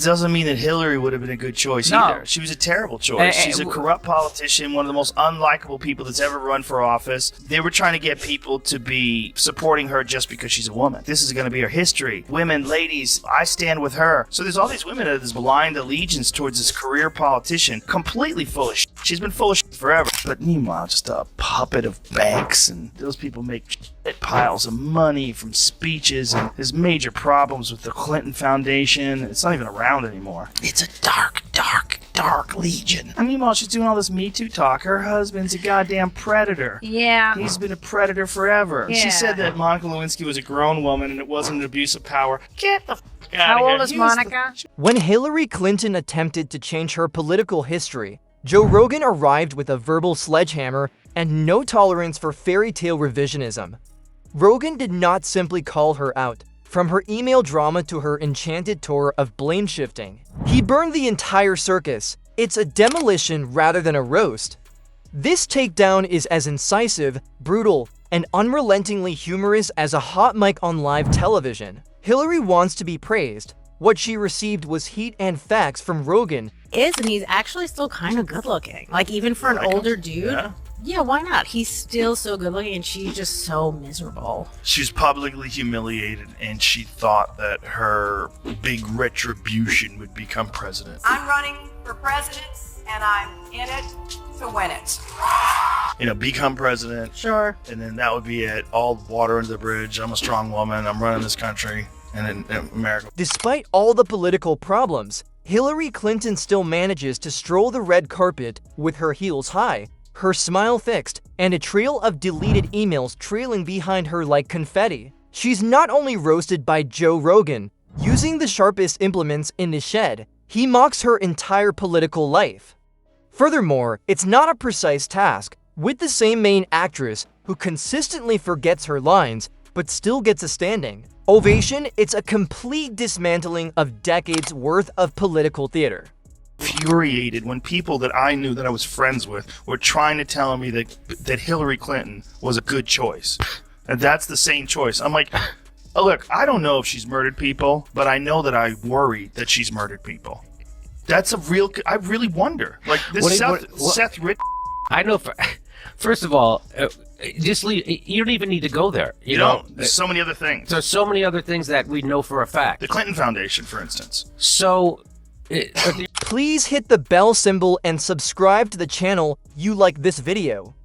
Doesn't mean that Hillary would have been a good choice either. She was a terrible choice. She's a corrupt politician, one of the most unlikable people that's ever run for office. They were trying to get people to be supporting her just because she's a woman. This is going to be her history. Women, ladies, I stand with her. So there's all these women that have this blind allegiance towards this career politician, completely full of shit. She's been full of shit forever. But meanwhile, just a puppet of banks, and those people make piles of money from speeches, and there's major problems with the Clinton Foundation. It's not even around anymore. It's a dark, dark, dark legion. And meanwhile, she's doing all this Me Too talk. Her husband's a goddamn predator. Yeah. He's been a predator forever. Yeah. She said that Monica Lewinsky was a grown woman and it wasn't an abuse of power. Get the f*** out of here. How old is Monica? When Hillary Clinton attempted to change her political history, Joe Rogan arrived with a verbal sledgehammer and no tolerance for fairy tale revisionism. Rogan did not simply call her out, from her email drama to her enchanted tour of blame shifting. He burned the entire circus. It's a demolition rather than a roast. This takedown is as incisive, brutal, and unrelentingly humorous as a hot mic on live television. Hillary wants to be praised. What she received was heat and facts from Rogan. And he's actually still kind of good looking. Like, even for an older dude. Yeah, why not? He's still so good looking and she's just so miserable. She was publicly humiliated and she thought that her big retribution would become president. I'm running for president and I'm in it to win it. Become president. Sure. And then that would be it. All water under the bridge. I'm a strong woman. I'm running this country and in America. Despite all the political problems, Hillary Clinton still manages to stroll the red carpet with her heels high, her smile fixed, and a trail of deleted emails trailing behind her like confetti. She's not only roasted by Joe Rogan, using the sharpest implements in the shed, he mocks her entire political life. Furthermore, it's not a precise task, with the same main actress who consistently forgets her lines, but still gets a standing ovation. It's a complete dismantling of decades worth of political theater. Infuriated when people that I knew that I was friends with were trying to tell me that Hillary Clinton was a good choice. And that's the same choice. I'm like, oh, look, I don't know if she's murdered people, but I know that I worry that she's murdered people. That's a real, I really wonder. Like this Seth Rich. I know first of all, just leave. You don't even need to go there. You know, there's so many other things. There's so many other things that we know for a fact. The Clinton Foundation, for instance. So, please hit the bell symbol and subscribe to the channel you like this video.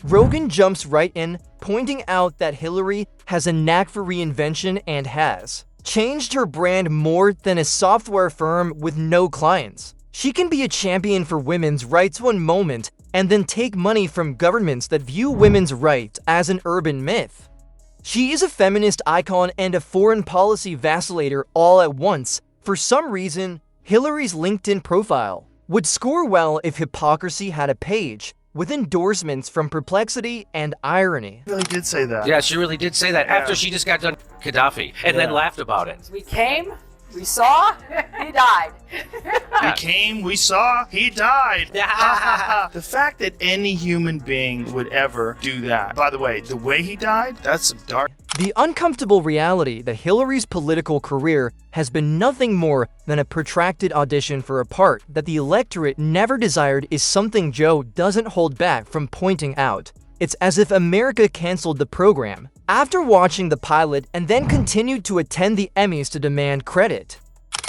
Rogan jumps right in, pointing out that Hillary has a knack for reinvention and has changed her brand more than a software firm with no clients. She can be a champion for women's rights one moment and then take money from governments that view women's rights as an urban myth. She is a feminist icon and a foreign policy vacillator all at once. For some reason, Hillary's LinkedIn profile would score well if hypocrisy had a page, with endorsements from Perplexity and Irony. She really did say that. Yeah, she really did say that after she just got done Gaddafi and then laughed about it. We came, we saw, he died. We came, we saw, he died. The fact that any human being would ever do that. By the way he died, that's some dark. The uncomfortable reality that Hillary's political career has been nothing more than a protracted audition for a part that the electorate never desired is something Joe doesn't hold back from pointing out. It's as if America canceled the program after watching the pilot and then continued to attend the Emmys to demand credit.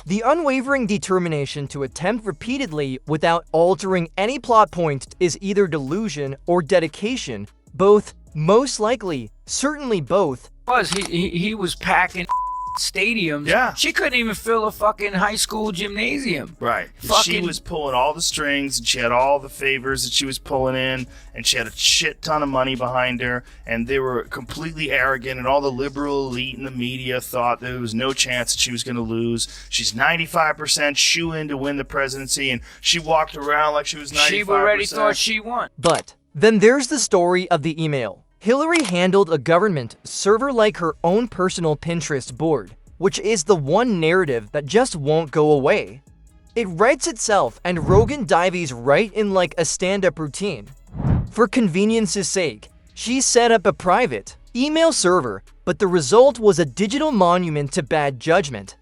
The unwavering determination to attempt repeatedly without altering any plot point is either delusion or dedication, both, most likely, certainly both. He was packing stadiums. Yeah. She couldn't even fill a fucking high school gymnasium. Right. She was pulling all the strings, and she had all the favors that she was pulling in, and she had a shit ton of money behind her, and they were completely arrogant, and all the liberal elite in the media thought there was no chance that she was going to lose. She's 95% shoo-in to win the presidency, and she walked around like she was 95%. She already thought she won. But then there's the story of the email. Hillary handled a government server like her own personal Pinterest board, which is the one narrative that just won't go away. It writes itself, and Rogan dives right in like a stand-up routine. For convenience's sake, she set up a private email server, but the result was a digital monument to bad judgment.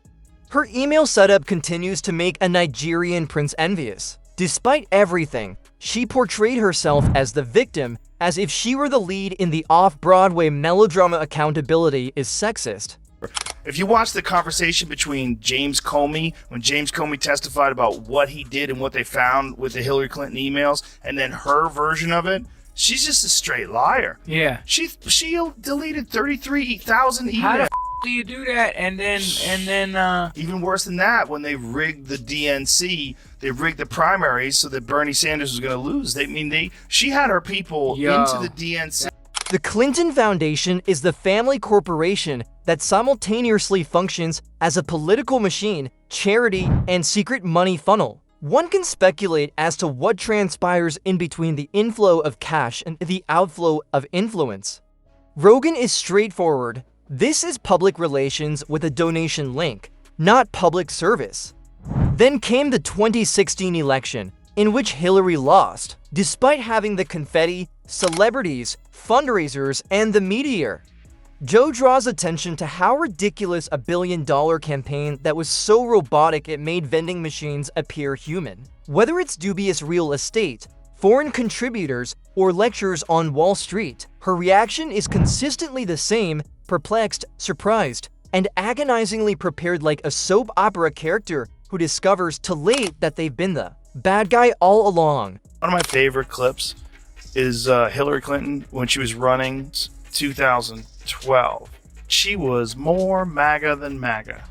Her email setup continues to make a Nigerian prince envious. Despite everything, she portrayed herself as the victim, as if she were the lead in the off-Broadway melodrama Accountability is Sexist. If you watch the conversation between James Comey, when James Comey testified about what he did and what they found with the Hillary Clinton emails, and then her version of it, she's just a straight liar. Yeah. She deleted 33,000 emails. How the do you do that? And then Even worse than that, when they rigged the DNC, they rigged the primaries so that Bernie Sanders was going to lose. She had her people into the DNC. The Clinton Foundation is the family corporation that simultaneously functions as a political machine, charity, and secret money funnel. One can speculate as to what transpires in between the inflow of cash and the outflow of influence. Rogan is straightforward. This is public relations with a donation link, not public service. Then came the 2016 election, in which Hillary lost, despite having the confetti, celebrities, fundraisers, and the media. Joe draws attention to how ridiculous a billion-dollar campaign that was so robotic it made vending machines appear human. Whether it's dubious real estate, foreign contributors, or lectures on Wall Street, her reaction is consistently the same: perplexed, surprised, and agonizingly prepared, like a soap opera character who discovers too late that they've been the bad guy all along. One of my favorite clips is Hillary Clinton when she was running 2012. She was more MAGA than MAGA.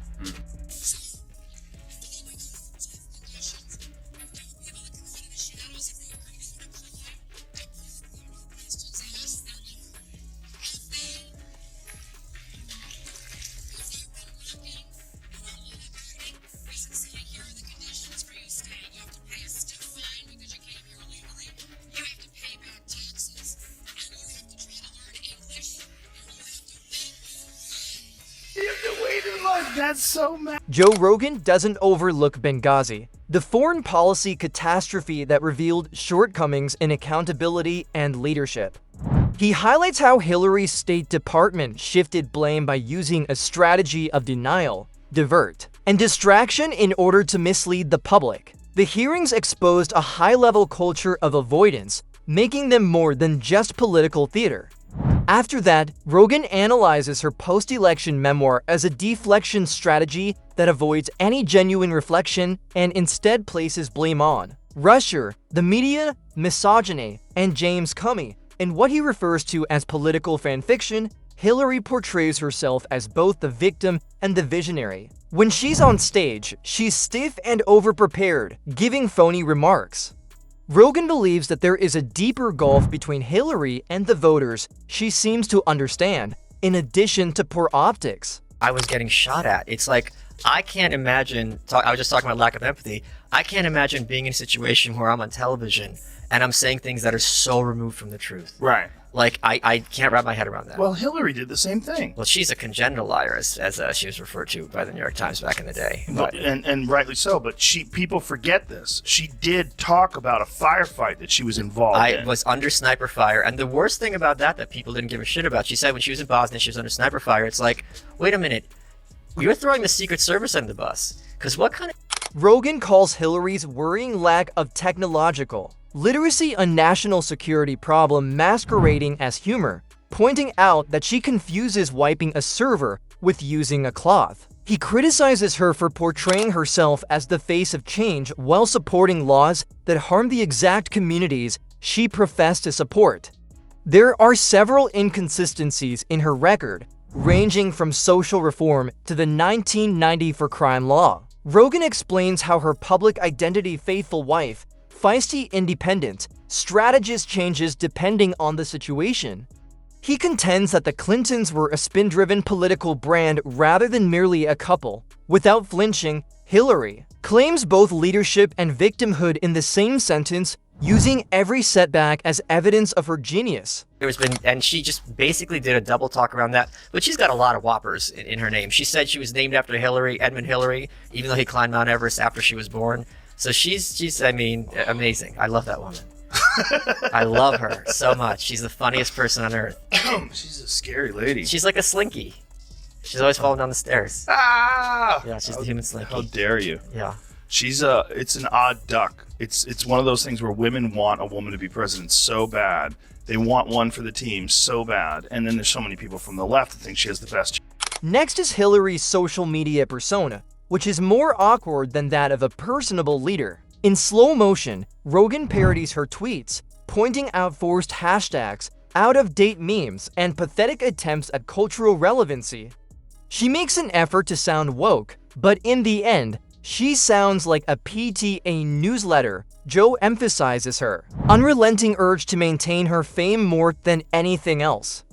That's so mad. Joe Rogan doesn't overlook Benghazi, the foreign policy catastrophe that revealed shortcomings in accountability and leadership. He highlights how Hillary's State Department shifted blame by using a strategy of denial, divert, and distraction in order to mislead the public. The hearings exposed a high-level culture of avoidance, making them more than just political theater. After that, Rogan analyzes her post-election memoir as a deflection strategy that avoids any genuine reflection and instead places blame on Russia, the media, misogyny, and James Comey. In what he refers to as political fanfiction, Hillary portrays herself as both the victim and the visionary. When she's on stage, she's stiff and overprepared, giving phony remarks. Rogan believes that there is a deeper gulf between Hillary and the voters she seems to understand, in addition to poor optics. I was getting shot at. It's like, I can't imagine, I was just talking about lack of empathy, I can't imagine being in a situation where I'm on television and I'm saying things that are so removed from the truth. Right. Like, I can't wrap my head around that. Well, Hillary did the same thing. Well, she's a congenital liar, as she was referred to by the New York Times back in the day. But, and rightly so, but people forget this. She did talk about a firefight that she was involved in. I was under sniper fire, and the worst thing about that people didn't give a shit about, she said when she was in Bosnia, she was under sniper fire. It's like, wait a minute, you're throwing the Secret Service under the bus. Because what kind of... Rogan calls Hillary's worrying lack of technological literacy a national security problem masquerading as humor, pointing out that she confuses wiping a server with using a cloth. He criticizes her for portraying herself as the face of change while supporting laws that harm the exact communities she professed to support. There are several inconsistencies in her record, ranging from social reform to the 1990 for crime law. Rogan explains how her public identity faithful wife, feisty independent, strategist changes depending on the situation. He contends that the Clintons were a spin-driven political brand rather than merely a couple. Without flinching, Hillary claims both leadership and victimhood in the same sentence, using every setback as evidence of her genius. And she just basically did a double talk around that, but she's got a lot of whoppers in her name. She said she was named after Edmund Hillary, even though he climbed Mount Everest after she was born. So she's I mean, amazing. I love that woman. I love her so much. She's the funniest person on earth. She's a scary lady. She's like a slinky. She's always falling down the stairs. Ah! Yeah, she's the human slinky. How dare you? Yeah. It's an odd duck. It's one of those things where women want a woman to be president so bad. They want one for the team so bad. And then there's so many people from the left that think she has the best. Next is Hillary's social media persona, which is more awkward than that of a personable leader. In slow motion, Rogan parodies her tweets, pointing out forced hashtags, out-of-date memes, and pathetic attempts at cultural relevancy. She makes an effort to sound woke, but in the end, she sounds like a PTA newsletter. Joe emphasizes her unrelenting urge to maintain her fame more than anything else.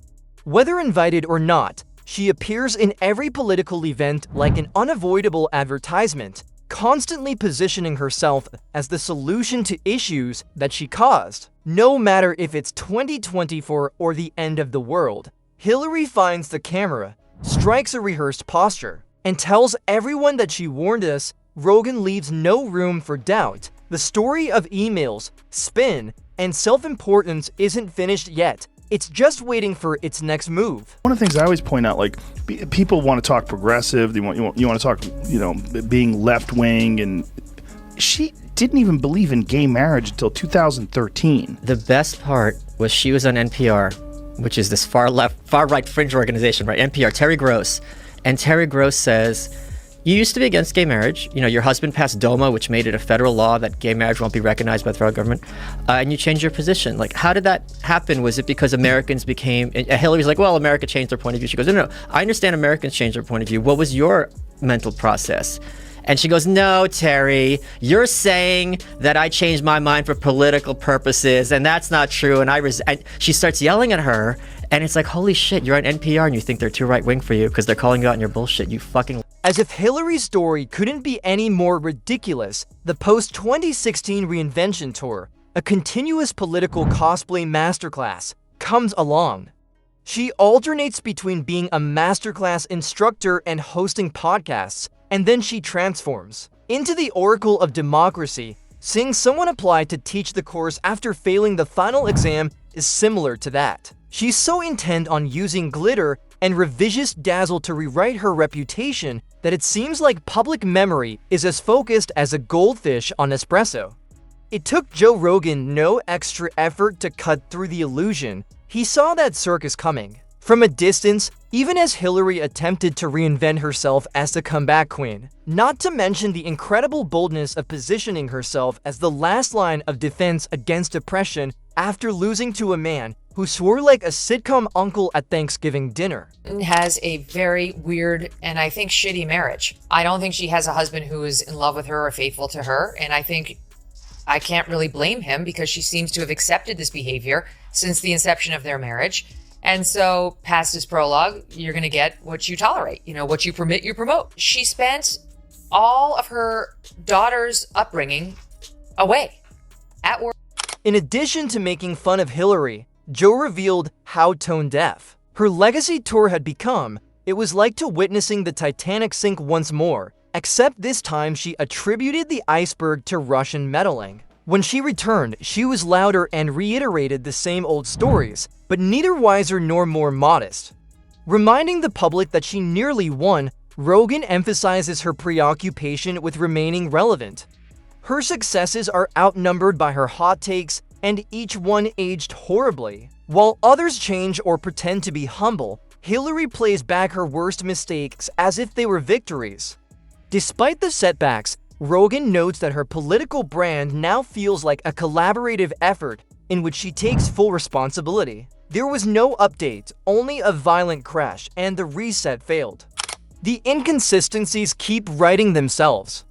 Whether invited or not, she appears in every political event like an unavoidable advertisement, constantly positioning herself as the solution to issues that she caused. No matter if it's 2024 or the end of the world, Hillary finds the camera, strikes a rehearsed posture, and tells everyone that she warned us. Rogan leaves no room for doubt. The story of emails, spin, and self-importance isn't finished yet. It's just waiting for its next move. One of the things I always point out, like, people want to talk progressive. You want to talk, being left-wing, and she didn't even believe in gay marriage until 2013. The best part was she was on NPR, which is this far right fringe organization, right? NPR, Terry Gross. And Terry Gross says, you used to be against gay marriage. Your husband passed DOMA, which made it a federal law that gay marriage won't be recognized by the federal government. And you changed your position. Like, how did that happen? Was it because Americans became... And Hillary's like, well, America changed their point of view. She goes, no, I understand Americans changed their point of view. What was your mental process? And she goes, no, Terry, you're saying that I changed my mind for political purposes, and that's not true. And she starts yelling at her, and it's like, holy shit, you're on NPR and you think they're too right-wing for you because they're calling you out on your bullshit, you fucking... As if Hillary's story couldn't be any more ridiculous, the post-2016 reinvention tour, a continuous political cosplay masterclass, comes along. She alternates between being a masterclass instructor and hosting podcasts, and then she transforms into the Oracle of Democracy. Seeing someone apply to teach the course after failing the final exam is similar to that. She's so intent on using glitter and revisionist dazzle to rewrite her reputation that it seems like public memory is as focused as a goldfish on espresso. It took Joe Rogan no extra effort to cut through the illusion. He saw that circus coming from a distance, even as Hillary attempted to reinvent herself as the comeback queen. Not to mention the incredible boldness of positioning herself as the last line of defense against oppression after losing to a man who swore like a sitcom uncle at Thanksgiving dinner. Has a very weird and I think shitty marriage. I don't think she has a husband who is in love with her or faithful to her, and I think I can't really blame him because she seems to have accepted this behavior since the inception of their marriage. And so past this prologue, you're going to get what you tolerate. What you permit, you promote. She spent all of her daughter's upbringing away at work. In addition to making fun of Hillary, Joe revealed how tone deaf her legacy tour had become. It was like to witnessing the Titanic sink once more, except this time she attributed the iceberg to Russian meddling. When she returned, she was louder and reiterated the same old stories, but neither wiser nor more modest. Reminding the public that she nearly won, Rogan emphasizes her preoccupation with remaining relevant. Her successes are outnumbered by her hot takes, and each one aged horribly. While others change or pretend to be humble, Hillary plays back her worst mistakes as if they were victories. Despite the setbacks, Rogan notes that her political brand now feels like a collaborative effort in which she takes full responsibility. There was no update, only a violent crash, and the reset failed. The inconsistencies keep writing themselves.